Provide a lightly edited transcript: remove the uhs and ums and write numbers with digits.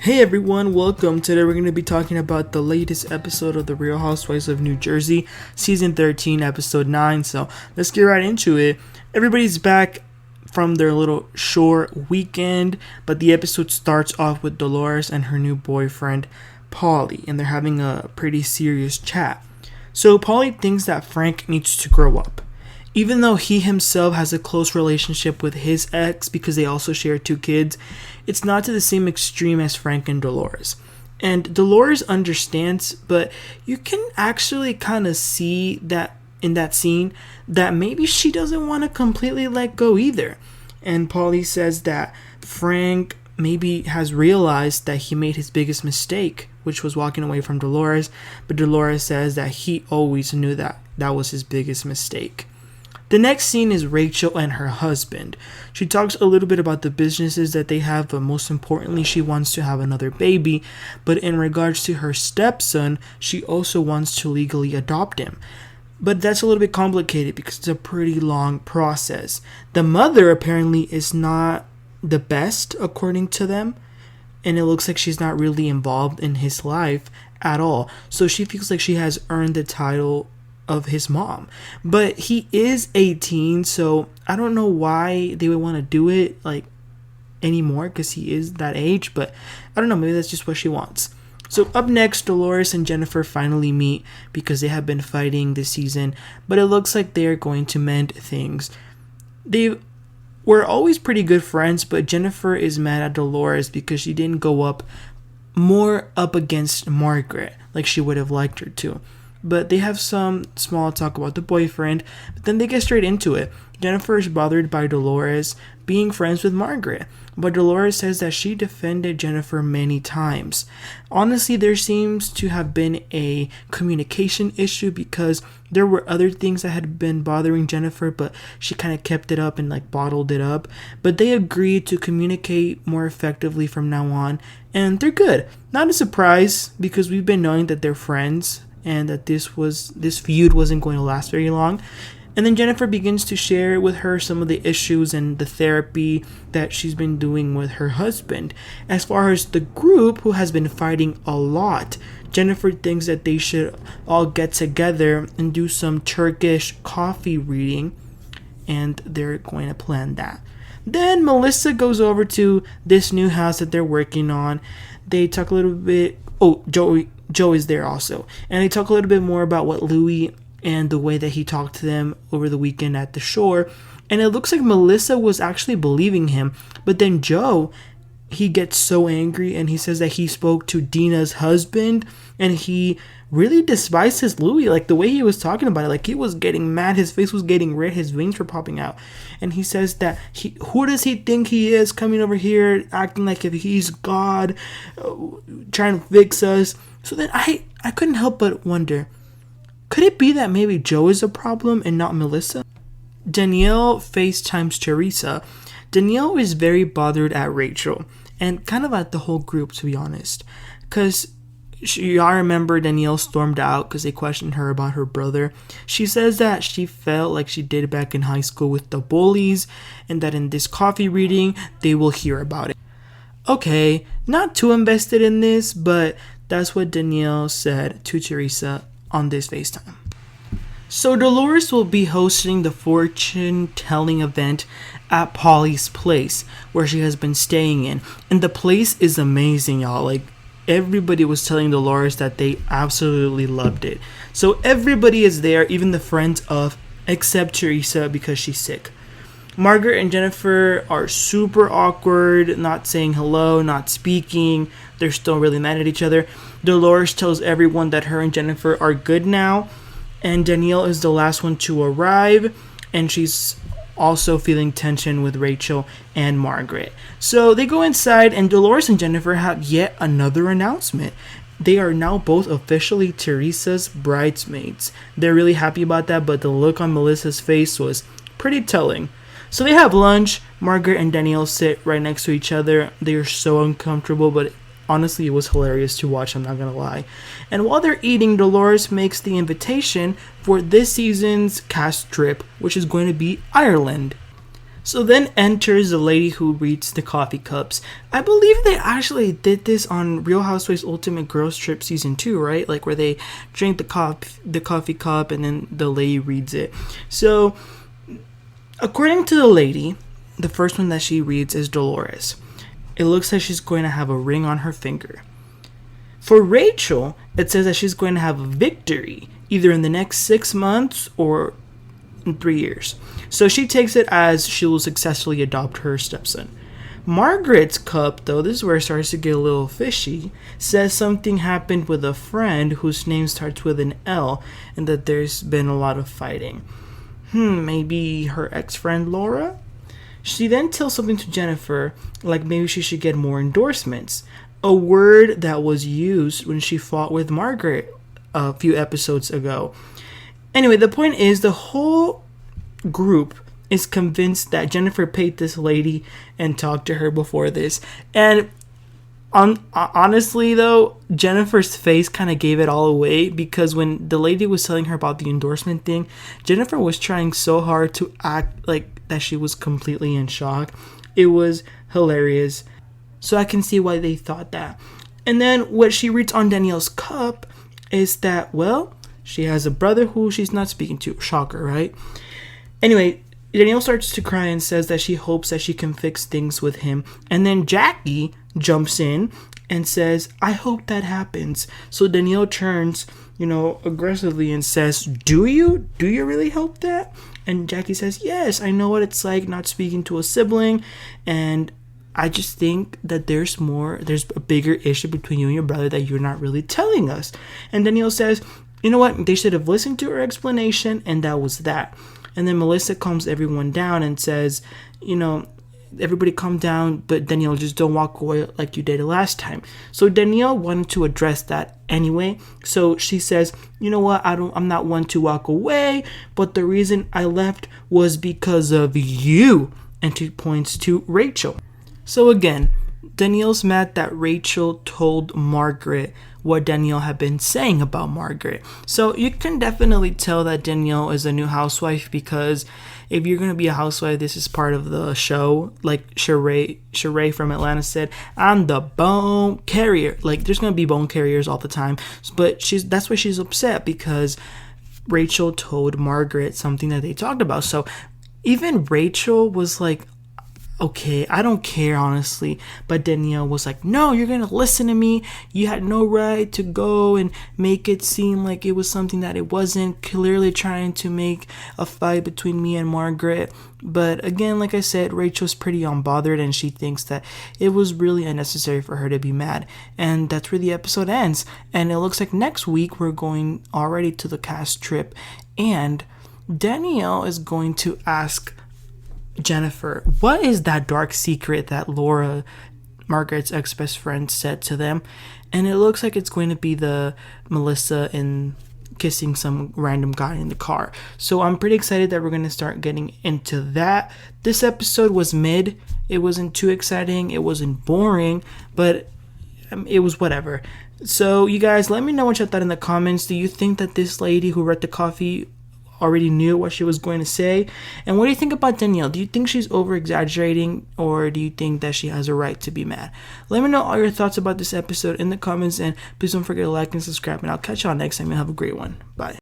Hey everyone, welcome. Today we're going to be talking about the latest episode of The Real Housewives of New Jersey, Season 13, Episode 9. So let's get right into it. Everybody's back from their little short weekend, but the episode starts off with Dolores and her new boyfriend, Pauley, and they're having a pretty serious chat. So Pauley thinks that Frank needs to grow up. Even though he himself has a close relationship with his ex because they also share 2 kids, it's not to the same extreme as Frank and Dolores. And Dolores understands, but you can actually kind of see that in that scene that maybe she doesn't want to completely let go either. And Pauley says that Frank maybe has realized that he made his biggest mistake, which was walking away from Dolores, but Dolores says that he always knew that that was his biggest mistake. The next scene is Rachel and her husband. She talks a little bit about the businesses that they have, but most importantly, she wants to have another baby. But in regards to her stepson, she also wants to legally adopt him. But that's a little bit complicated because it's a pretty long process. The mother apparently is not the best, according to them. And it looks like she's not really involved in his life at all. So she feels like she has earned the title of his mom, but he is 18, so I don't know why they would want to do it like anymore because he is that age, but I don't know, maybe that's just what she wants. So up next, Dolores and Jennifer finally meet because they have been fighting this season, but it looks like they're going to mend things. They were always pretty good friends, but Jennifer is mad at Dolores because she didn't go up against Margaret like she would have liked her to. But they have some small talk about the boyfriend, but then they get straight into it. Jennifer is bothered by Dolores being friends with Margaret, but Dolores says that she defended Jennifer many times. Honestly, there seems to have been a communication issue because there were other things that had been bothering Jennifer, but she kind of kept it up and like bottled it up. But they agreed to communicate more effectively from now on, and they're good. Not a surprise because we've been knowing that they're friends and that this feud wasn't going to last very long. And then Jennifer begins to share with her some of the issues and the therapy that she's been doing with her husband. As far as the group who has been fighting a lot, Jennifer thinks that they should all get together and do some Turkish coffee reading, and they're going to plan that. Then Melissa goes over to this new house that they're working on. They talk a little bit. Joe is there also, and they talk a little bit more about what Louis and the way that he talked to them over the weekend at the shore. And it looks like Melissa was actually believing him, but then Joe, he gets so angry and he says that he spoke to Dina's husband and he really despises Louis, like the way he was talking about it, like he was getting mad, his face was getting red, his veins were popping out. And he says that who does he think he is coming over here acting like if he's God, trying to fix us. So then I couldn't help but wonder, could it be that maybe Joe is a problem and not Melissa? Danielle FaceTimes Teresa. Danielle is very bothered at Rachel and kind of at the whole group, to be honest, because I remember Danielle stormed out because they questioned her about her brother. She says that she felt like she did back in high school with the bullies and that in this coffee reading, they will hear about it. Okay, not too invested in this, but that's what Danielle said to Teresa on this FaceTime. So Dolores will be hosting the fortune-telling event at Pauley's place, where she has been staying in. And the place is amazing, y'all. Like, everybody was telling Dolores that they absolutely loved it. So everybody is there, even the friends of, except Teresa because she's sick. Margaret and Jennifer are super awkward, not saying hello, not speaking. They're still really mad at each other. Dolores tells everyone that her and Jennifer are good now. And Danielle is the last one to arrive. And she's also feeling tension with Rachel and Margaret. So they go inside and Dolores and Jennifer have yet another announcement. They are now both officially Teresa's bridesmaids. They're really happy about that, but the look on Melissa's face was pretty telling. So they have lunch. Margaret and Danielle sit right next to each other. They are so uncomfortable, but honestly, it was hilarious to watch, I'm not gonna lie. And while they're eating, Dolores makes the invitation for this season's cast trip, which is going to be Ireland. So then enters the lady who reads the coffee cups. I believe they actually did this on Real Housewives Ultimate Girls Trip season 2, right? Like where they drink the coffee cup and then the lady reads it. So according to the lady, the first one that she reads is Dolores. It looks like she's going to have a ring on her finger. For Rachel, it says that she's going to have a victory either in the next 6 months or in 3 years. So she takes it as she will successfully adopt her stepson. Margaret's cup, though, this is where it starts to get a little fishy, says something happened with a friend whose name starts with an L and that there's been a lot of fighting. Maybe her ex-friend Laura? She then tells something to Jennifer, like maybe she should get more endorsements. A word that was used when she fought with Margaret a few episodes ago. Anyway, the point is the whole group is convinced that Jennifer paid this lady and talked to her before this. And honestly, though, Jennifer's face kind of gave it all away, because when the lady was telling her about the endorsement thing, Jennifer was trying so hard to act like that she was completely in shock. It was hilarious. So I can see why they thought that. And then what she reads on Danielle's cup is that, well, she has a brother who she's not speaking to. Shocker, right? Anyway, Danielle starts to cry and says that she hopes that she can fix things with him. And then Jackie jumps in and says, I hope that happens. So Danielle turns, aggressively and says, Do you really hope that? And Jackie says, yes, I know what it's like not speaking to a sibling. And I just think that there's a bigger issue between you and your brother that you're not really telling us. And Danielle says, you know what? They should have listened to her explanation, and that was that. And then Melissa calms everyone down and says, everybody calm down, but Danielle, just don't walk away like you did last time. So Danielle wanted to address that anyway. So she says, you know what? I'm not one to walk away, but the reason I left was because of you. And she points to Rachel. So again, Danielle's mad that Rachel told Margaret what Danielle had been saying about Margaret. So you can definitely tell that Danielle is a new housewife, because if you're going to be a housewife, this is part of the show. Like Sheree from Atlanta said, I'm the bone carrier. Like there's going to be bone carriers all the time. But that's why she's upset, because Rachel told Margaret something that they talked about. So even Rachel was like, okay, I don't care, honestly. But Danielle was like, no, you're going to listen to me. You had no right to go and make it seem like it was something that it wasn't. Clearly trying to make a fight between me and Margaret. But again, like I said, Rachel's pretty unbothered, and she thinks that it was really unnecessary for her to be mad. And that's where the episode ends. And it looks like next week we're going already to the cast trip. And Danielle is going to ask Jennifer, what is that dark secret that Laura, Margaret's ex-best friend, said to them? And it looks like it's going to be the Melissa and kissing some random guy in the car. So I'm pretty excited that we're going to start getting into that. This episode was mid. It wasn't too exciting. It wasn't boring, but it was whatever. So you guys, let me know what you thought in the comments. Do you think that this lady who read the coffee already knew what she was going to say? And what do you think about Danielle? Do you think she's over exaggerating, or do you think that she has a right to be mad? Let me know all your thoughts about this episode in the comments, and please don't forget to like and subscribe, and I'll catch y'all next time. You have a great one. Bye.